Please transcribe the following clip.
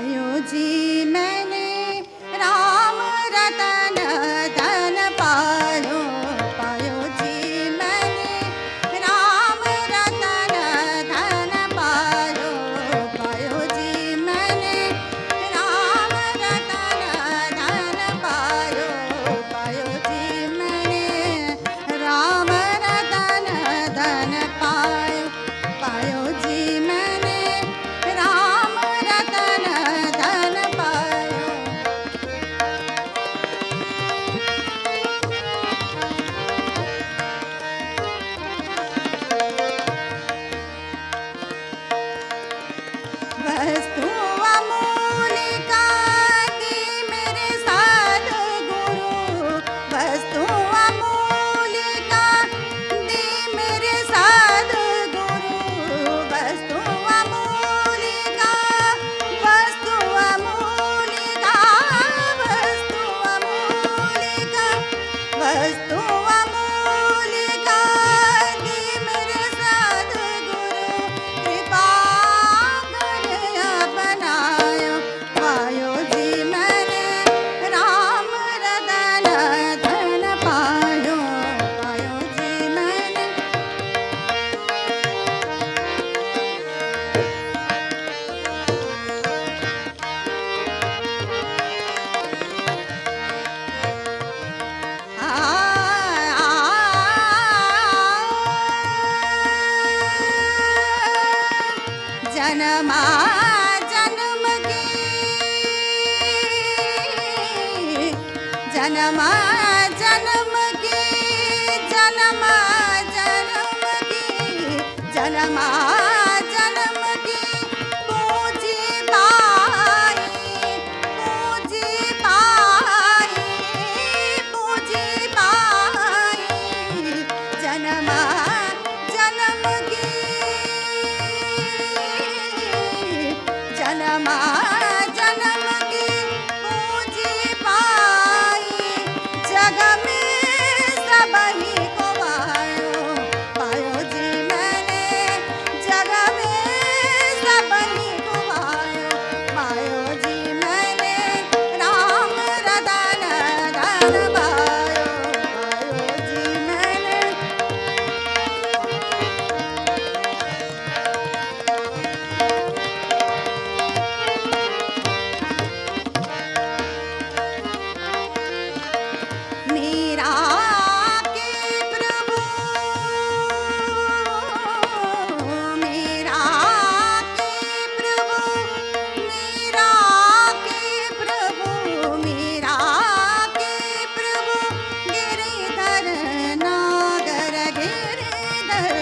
पायो जी मैंने राम रतन धन पायो। पायो जी मैंने राम रतन धन पायो। पायो जी मैंने राम रतन धन पायो। पायो जी मैंने राम रतन धन पायो। पायो जी मैंने राम रतन धन पायो। वस्तु अमूलिका दी मेरे सद्गुरु। वस्तु अमूलिका दी मेरे सद्गुरु। वस्तु अमूलिका, वस्तु अमूलिका, वस्तु अमूलिका, वस्तु अमूलिका दी मेरे सद्गुरु। कृपा कर अपनायो। पायो जी मैंने राम रतन धन पायो। पायो जी मैंने जन्मा जन्म की, जन्मा जन्म की, जन्मा जन्म की, जन्मा जन्म की पूजी पाई। पूजी पाई, पूजी पाई। जन्मा जन्म की, जन्मा जन्म की पूजी पाई। जग में सबही को पायो। पायो जी मैंने जग में सबही को पायो। पायो जी मैंने राम रतन धन पायो। पायो जी मैंने मीरा के प्रभु, मीरा के प्रभु, मीरा के प्रभु, मीरा के प्रभु। गिरिधर नागर, गिरिधर